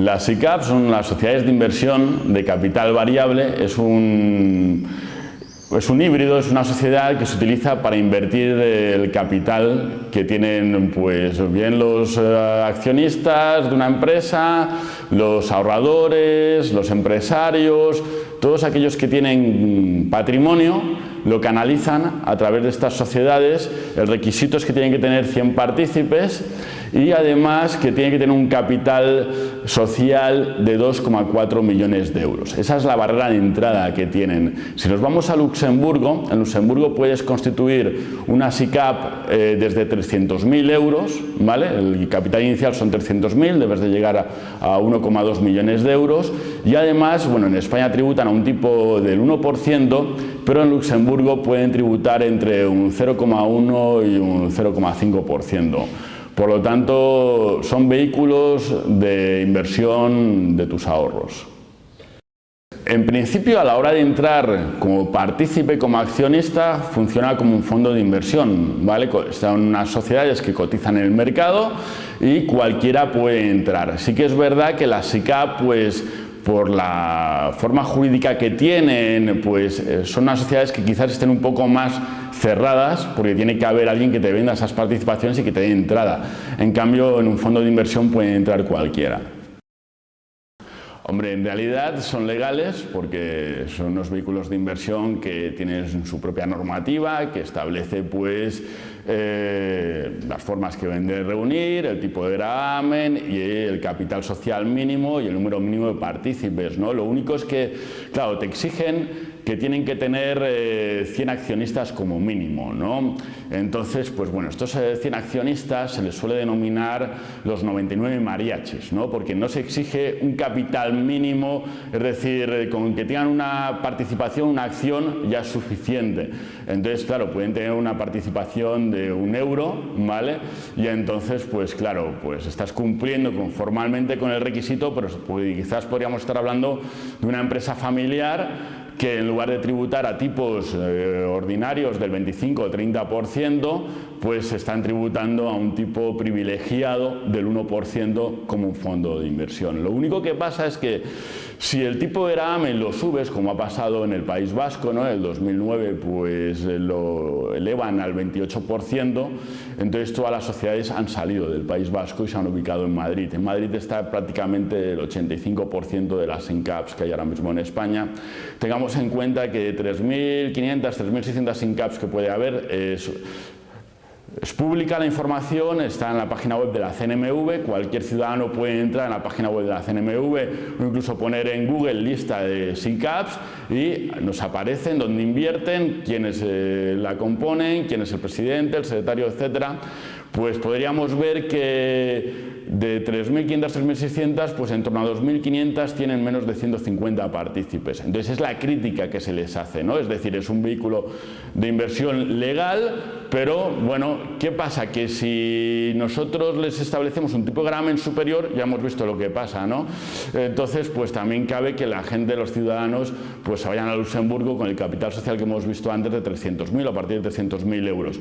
Las SICAV son las sociedades de inversión de capital variable. Es un híbrido, es una sociedad que se utiliza para invertir el capital que tienen pues bien los accionistas de una empresa, los ahorradores, los empresarios, todos aquellos que tienen patrimonio lo canalizan a través de estas sociedades. El requisito es que tienen que tener 100 partícipes y además que tienen que tener un capital social de 2,4 millones de euros. Esa es la barrera de entrada que tienen. Si nos vamos a Luxemburgo, en Luxemburgo puedes constituir una SICAV desde 300.000 euros, ¿vale? El capital inicial son 300.000, debes de llegar a 1,2 millones de euros y además, bueno, en España tributan a un tipo del 1%, pero en Luxemburgo pueden tributar entre un 0,1 y un 0,5%. Por lo tanto, son vehículos de inversión de tus ahorros. En principio, a la hora de entrar como partícipe, como accionista, funciona como un fondo de inversión, ¿vale? Son unas sociedades que cotizan en el mercado y cualquiera puede entrar. Sí que es verdad que la SICAV, pues, por la forma jurídica que tienen, pues son unas sociedades que quizás estén un poco más cerradas, porque tiene que haber alguien que te venda esas participaciones y que te dé entrada. En cambio, en un fondo de inversión puede entrar cualquiera. Hombre, en realidad son legales porque son unos vehículos de inversión que tienen su propia normativa, que establece pues las formas que deben de reunir, el tipo de gravamen y el capital social mínimo y el número mínimo de partícipes, ¿no? Lo único es que, claro, te exigen que tienen que tener 100 accionistas como mínimo, ¿no? Entonces, pues bueno, estos 100 accionistas se les suele denominar los 99 mariachis, ¿no? Porque no se exige un capital mínimo, es decir, con que tengan una participación, una acción ya es suficiente. Entonces, claro, pueden tener una participación de 1 euro, ¿vale? Y entonces, pues claro, pues estás cumpliendo formalmente con el requisito, pero quizás podríamos estar hablando de una empresa familiar que en lugar de tributar a tipos ordinarios del 25 o 30%, pues están tributando a un tipo privilegiado del 1% como un fondo de inversión. Lo único que pasa es que si el tipo de gravamen lo subes, como ha pasado en el País Vasco, ¿no? En el 2009 pues lo elevan al 28%, entonces todas las sociedades han salido del País Vasco y se han ubicado en Madrid. En Madrid está prácticamente el 85% de las SICAVs que hay ahora mismo en España. Tengamos en cuenta que de 3.500, 3.600 SICAVs que puede haber, es pública la información, está en la página web de la CNMV, cualquier ciudadano puede entrar en la página web de la CNMV o incluso poner en Google lista de SICAVs y nos aparecen dónde invierten, quiénes la componen, quién es el presidente, el secretario, etcétera. Pues podríamos ver que de 3.500 a 3.600, pues en torno a 2.500 tienen menos de 150 partícipes. Entonces es la crítica que se les hace, ¿no? Es decir, es un vehículo de inversión legal, pero bueno, ¿qué pasa? Que si nosotros les establecemos un tipo de gravamen superior, ya hemos visto lo que pasa, ¿no? Entonces, pues también cabe que la gente, los ciudadanos, pues se vayan a Luxemburgo con el capital social que hemos visto antes de 300.000 o a partir de 300.000 euros.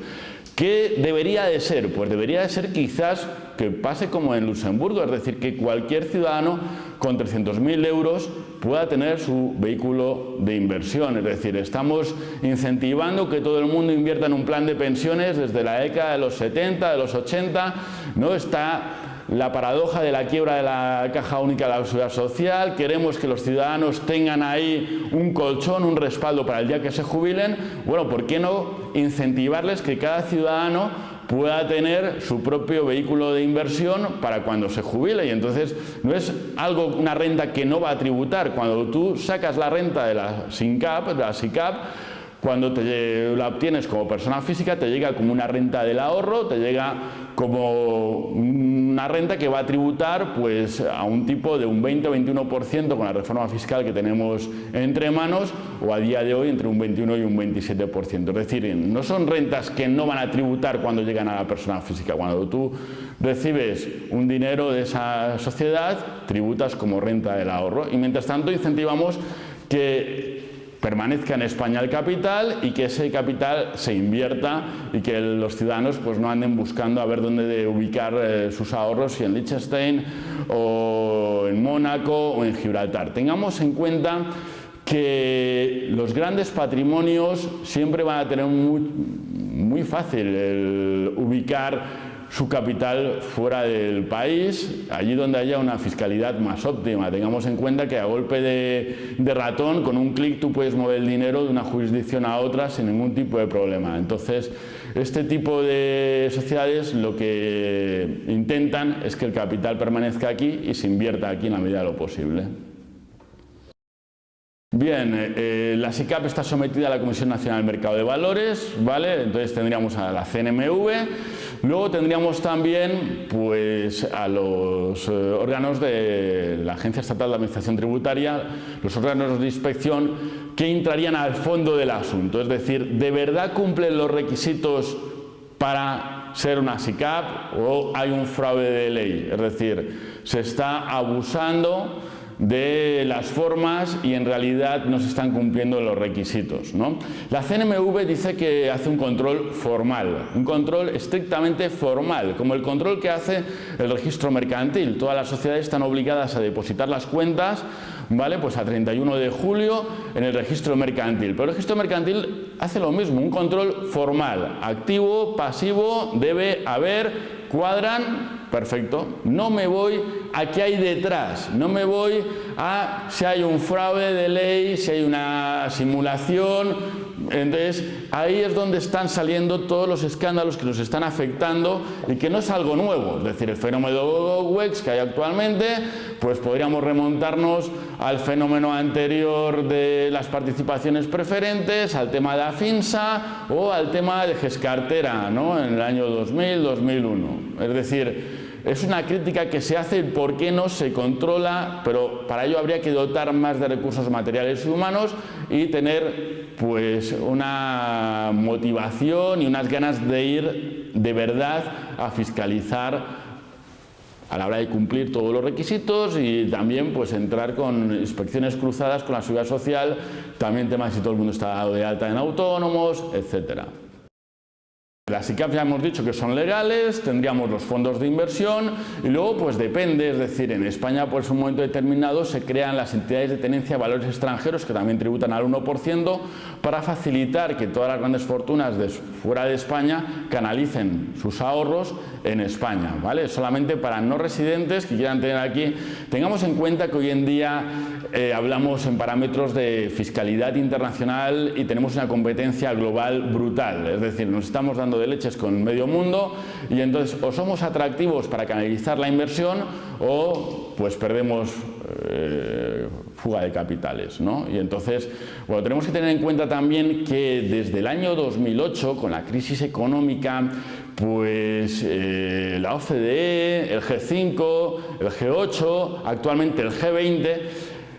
¿Qué debería de ser? Pues debería de ser quizás que pase como en Luxemburgo, es decir, que cualquier ciudadano con 300.000 euros pueda tener su vehículo de inversión. Es decir, estamos incentivando que todo el mundo invierta en un plan de pensiones desde la década de los 70, de los 80, ¿no? Está la paradoja de la quiebra de la Caja Única de la Seguridad Social. Queremos que los ciudadanos tengan ahí un colchón, un respaldo para el día que se jubilen. Bueno, ¿por qué no incentivarles que cada ciudadano pueda tener su propio vehículo de inversión para cuando se jubile? Y entonces no es una renta que no va a tributar. Cuando tú sacas la renta de la SICAV, cuando la obtienes como persona física, te llega como una renta del ahorro, te llega como una renta que va a tributar pues a un tipo de un 20 o 21% con la reforma fiscal que tenemos entre manos, o a día de hoy entre un 21 y un 27%. Es decir, no son rentas que no van a tributar cuando llegan a la persona física. Cuando tú recibes un dinero de esa sociedad, tributas como renta del ahorro. Y mientras tanto incentivamos que permanezca en España el capital y que ese capital se invierta y que los ciudadanos pues no anden buscando a ver dónde ubicar sus ahorros, si en Liechtenstein o en Mónaco o en Gibraltar. Tengamos en cuenta que los grandes patrimonios siempre van a tener muy fácil el ubicar su capital fuera del país, allí donde haya una fiscalidad más óptima. Tengamos en cuenta que a golpe de ratón, con un clic tú puedes mover el dinero de una jurisdicción a otra sin ningún tipo de problema. Entonces, este tipo de sociedades lo que intentan es que el capital permanezca aquí y se invierta aquí en la medida de lo posible. Bien, la SICAP está sometida a la Comisión Nacional del Mercado de Valores, ¿vale? Entonces tendríamos a la CNMV, luego tendríamos también pues, a los órganos de la Agencia Estatal de Administración Tributaria, los órganos de inspección que entrarían al fondo del asunto, es decir, ¿de verdad cumplen los requisitos para ser una SICAP o hay un fraude de ley? Es decir, se está abusando de las formas y en realidad no se están cumpliendo los requisitos, ¿no? La CNMV dice que hace un control formal, un control estrictamente formal, como el control que hace el registro mercantil. Todas las sociedades están obligadas a depositar las cuentas, ¿vale? Pues a 31 de julio en el registro mercantil. Pero el registro mercantil hace lo mismo, un control formal, activo, pasivo, debe haber, cuadran, perfecto. No me voy a qué hay detrás, no me voy a si hay un fraude de ley, si hay una simulación. Entonces ahí es donde están saliendo todos los escándalos que nos están afectando y que no es algo nuevo. Es decir, el fenómeno WEX que hay actualmente, pues podríamos remontarnos al fenómeno anterior de las participaciones preferentes, al tema de Afinsa o al tema de Gescartera, ¿no? En el año 2000-2001. Es decir, es una crítica que se hace por qué no se controla, pero para ello habría que dotar más de recursos materiales y humanos y tener pues una motivación y unas ganas de ir de verdad a fiscalizar a la hora de cumplir todos los requisitos y también pues entrar con inspecciones cruzadas con la seguridad social, también temas si todo el mundo está dado de alta en autónomos, etcétera. Las SICAP ya hemos dicho que son legales, tendríamos los fondos de inversión y luego pues depende, es decir, en España por un momento determinado se crean las entidades de tenencia de valores extranjeros que también tributan al 1% para facilitar que todas las grandes fortunas de fuera de España canalicen sus ahorros en España, ¿vale? Solamente para no residentes que quieran tener aquí. Tengamos en cuenta que hoy en día hablamos en parámetros de fiscalidad internacional y tenemos una competencia global brutal, es decir, nos estamos dando de leches con medio mundo y entonces o somos atractivos para canalizar la inversión o pues perdemos fuga de capitales, ¿no? Y entonces, bueno, tenemos que tener en cuenta también que desde el año 2008, con la crisis económica, pues la OCDE, el G5, el G8, actualmente el G20,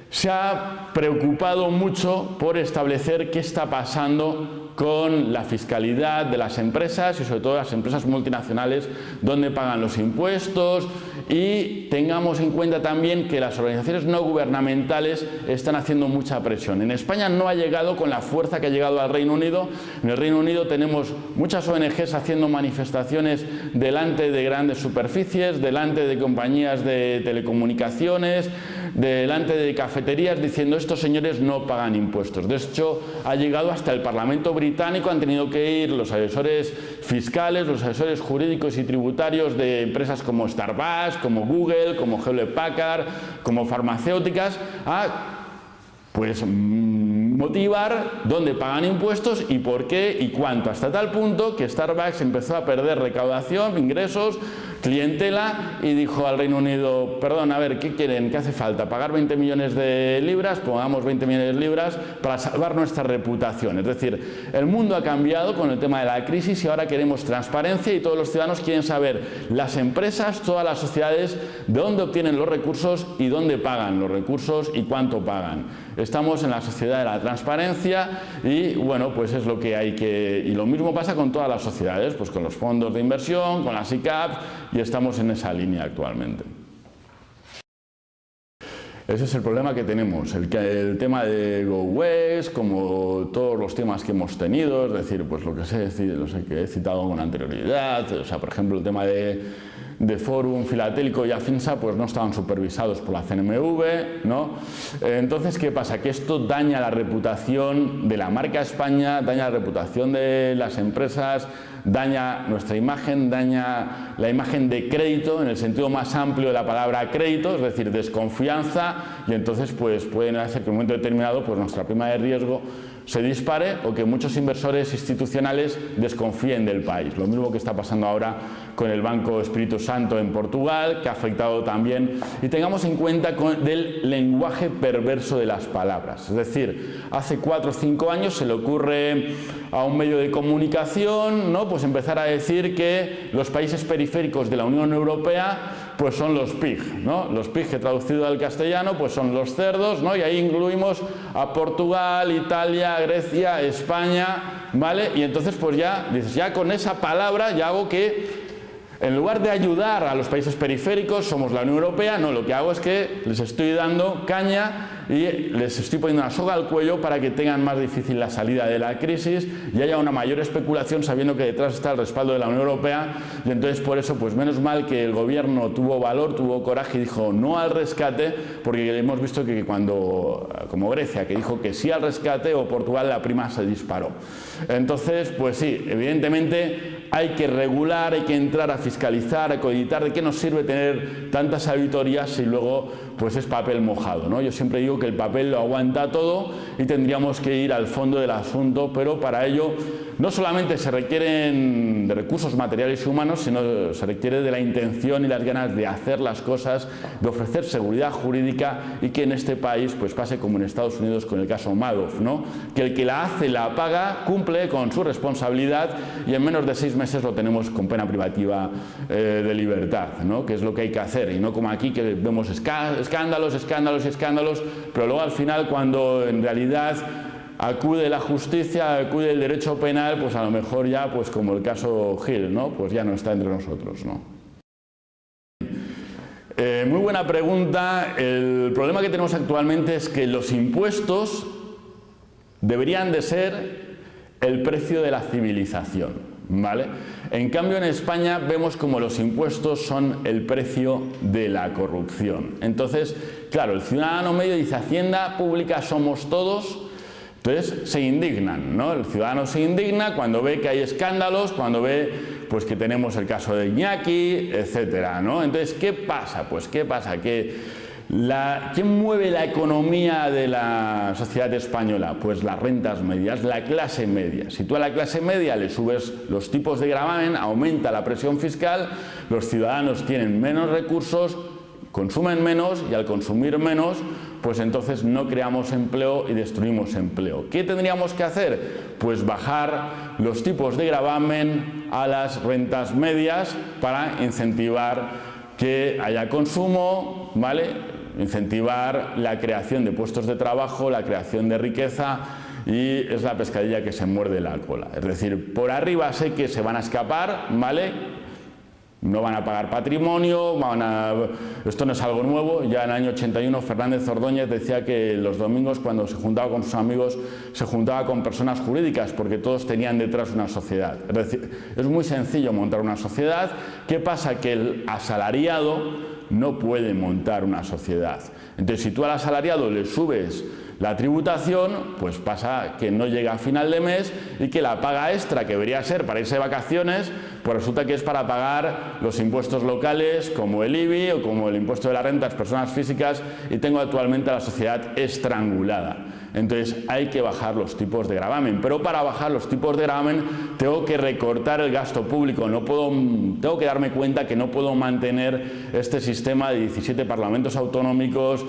se ha preocupado mucho por establecer qué está pasando con la fiscalidad de las empresas y sobre todo las empresas multinacionales, dónde pagan los impuestos, y tengamos en cuenta también que las organizaciones no gubernamentales están haciendo mucha presión. En España no ha llegado con la fuerza que ha llegado al Reino Unido. En el Reino Unido tenemos muchas ONGs haciendo manifestaciones delante de grandes superficies, delante de compañías de telecomunicaciones, delante de cafeterías diciendo estos señores no pagan impuestos. De hecho, ha llegado hasta el Parlamento británico, han tenido que ir los asesores fiscales, los asesores jurídicos y tributarios de empresas como Starbucks, como Google, como Hewlett Packard, como farmacéuticas, a pues motivar dónde pagan impuestos y por qué y cuánto, hasta tal punto que Starbucks empezó a perder recaudación, ingresos, clientela y dijo al Reino Unido, perdón, a ver, ¿qué quieren? ¿Qué hace falta? ¿Pagar 20 millones de libras? Pongamos 20 millones de libras para salvar nuestra reputación. Es decir, el mundo ha cambiado con el tema de la crisis y ahora queremos transparencia y todos los ciudadanos quieren saber, las empresas, todas las sociedades, de dónde obtienen los recursos y dónde pagan los recursos y cuánto pagan. Estamos en la sociedad de la transparencia y bueno, pues es lo que hay que... Y lo mismo pasa con todas las sociedades, pues con los fondos de inversión, con las SICAP, y estamos en esa línea actualmente. Ese es el problema que tenemos, el tema de Go West, como todos los temas que hemos tenido, es decir, pues los que he citado con anterioridad, o sea, por ejemplo, el tema de Forum, Filatélico y Afinsa, pues no estaban supervisados por la CNMV, ¿no? Entonces, ¿qué pasa? Que esto daña la reputación de la marca España, daña la reputación de las empresas, daña nuestra imagen, daña la imagen de crédito en el sentido más amplio de la palabra crédito, es decir, desconfianza, y entonces pues pueden hacer que en un momento determinado pues nuestra prima de riesgo se dispare o que muchos inversores institucionales desconfíen del país. Lo mismo que está pasando ahora con el Banco Espíritu Santo en Portugal, que ha afectado también, y tengamos en cuenta del lenguaje perverso de las palabras. Es decir, hace 4 o 5 años se le ocurre a un medio de comunicación, ¿no?, pues empezar a decir que los países periféricos de la Unión Europea pues son los PIG, ¿no? Los PIG, que traducido al castellano pues son los cerdos, ¿no? Y ahí incluimos a Portugal, Italia, Grecia, España, ¿vale? Y entonces pues ya dices, ya con esa palabra ya hago que en lugar de ayudar a los países periféricos, somos la Unión Europea, no, lo que hago es que les estoy dando caña y les estoy poniendo una soga al cuello para que tengan más difícil la salida de la crisis y haya una mayor especulación sabiendo que detrás está el respaldo de la Unión Europea. Y entonces por eso, pues menos mal que el gobierno tuvo valor, tuvo coraje y dijo no al rescate, porque hemos visto que cuando, como Grecia, que dijo que sí al rescate, o Portugal, la prima se disparó. Entonces, pues sí, evidentemente hay que regular, hay que entrar a fiscalizar, a coditar. ¿De qué nos sirve tener tantas auditorías si luego pues es papel mojado, ¿no? Yo siempre digo que el papel lo aguanta todo y tendríamos que ir al fondo del asunto, pero para ello no solamente se requieren de recursos materiales y humanos, sino se requiere de la intención y las ganas de hacer las cosas, de ofrecer seguridad jurídica y que en este país pues pase como en Estados Unidos con el caso Madoff, ¿no? Que el que la hace la paga, cumple con su responsabilidad y en menos de 6 meses lo tenemos con pena privativa de libertad, ¿no? Que es lo que hay que hacer y no como aquí que vemos escándalos, escándalos y escándalos, pero luego al final cuando en realidad acude la justicia, acude el derecho penal, pues a lo mejor ya, pues como el caso Gil, ¿no? Pues ya no está entre nosotros, ¿no? Muy buena pregunta. El problema que tenemos actualmente es que los impuestos deberían de ser el precio de la civilización, ¿vale? En cambio en España vemos como los impuestos son el precio de la corrupción. Entonces, claro, el ciudadano medio dice Hacienda pública somos todos. Entonces se indignan, ¿no? El ciudadano se indigna cuando ve que hay escándalos, cuando ve pues que tenemos el caso de Iñaki, etcétera, ¿no? Entonces, ¿qué pasa? Pues ¿qué pasa? ¿Quién mueve la economía de la sociedad española? Pues las rentas medias, la clase media. Si tú a la clase media le subes los tipos de gravamen, aumenta la presión fiscal, los ciudadanos tienen menos recursos, consumen menos y al consumir menos, pues entonces no creamos empleo y destruimos empleo. ¿Qué tendríamos que hacer? Pues bajar los tipos de gravamen a las rentas medias para incentivar que haya consumo, ¿vale? Incentivar la creación de puestos de trabajo, la creación de riqueza, y es la pescadilla que se muerde la cola. Es decir, por arriba sé que se van a escapar, ¿vale? No van a pagar patrimonio, esto no es algo nuevo. Ya en el año 81 Fernández Ordóñez decía que los domingos cuando se juntaba con sus amigos se juntaba con personas jurídicas porque todos tenían detrás una sociedad. Es decir, es muy sencillo montar una sociedad. ¿Qué pasa? Que el asalariado no puede montar una sociedad. Entonces, si tú al asalariado le subes la tributación, pues pasa que no llega a final de mes y que la paga extra que debería ser para irse de vacaciones, pues resulta que es para pagar los impuestos locales como el IBI o como el impuesto de la renta a las personas físicas, y tengo actualmente a la sociedad estrangulada. Entonces hay que bajar los tipos de gravamen, pero para bajar los tipos de gravamen tengo que recortar el gasto público, tengo que darme cuenta que no puedo mantener este sistema de 17 parlamentos autonómicos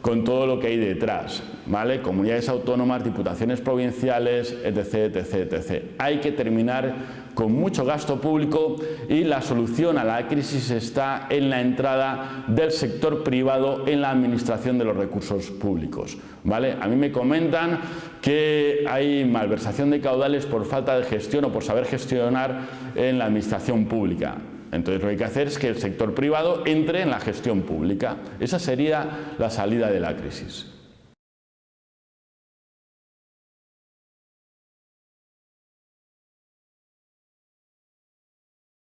con todo lo que hay detrás, ¿vale? Comunidades autónomas, diputaciones provinciales, etc, etc, etc. Hay que terminar con mucho gasto público y la solución a la crisis está en la entrada del sector privado en la administración de los recursos públicos, ¿vale? A mí me comentan que hay malversación de caudales por falta de gestión o por saber gestionar en la administración pública. Entonces lo que hay que hacer es que el sector privado entre en la gestión pública. Esa sería la salida de la crisis.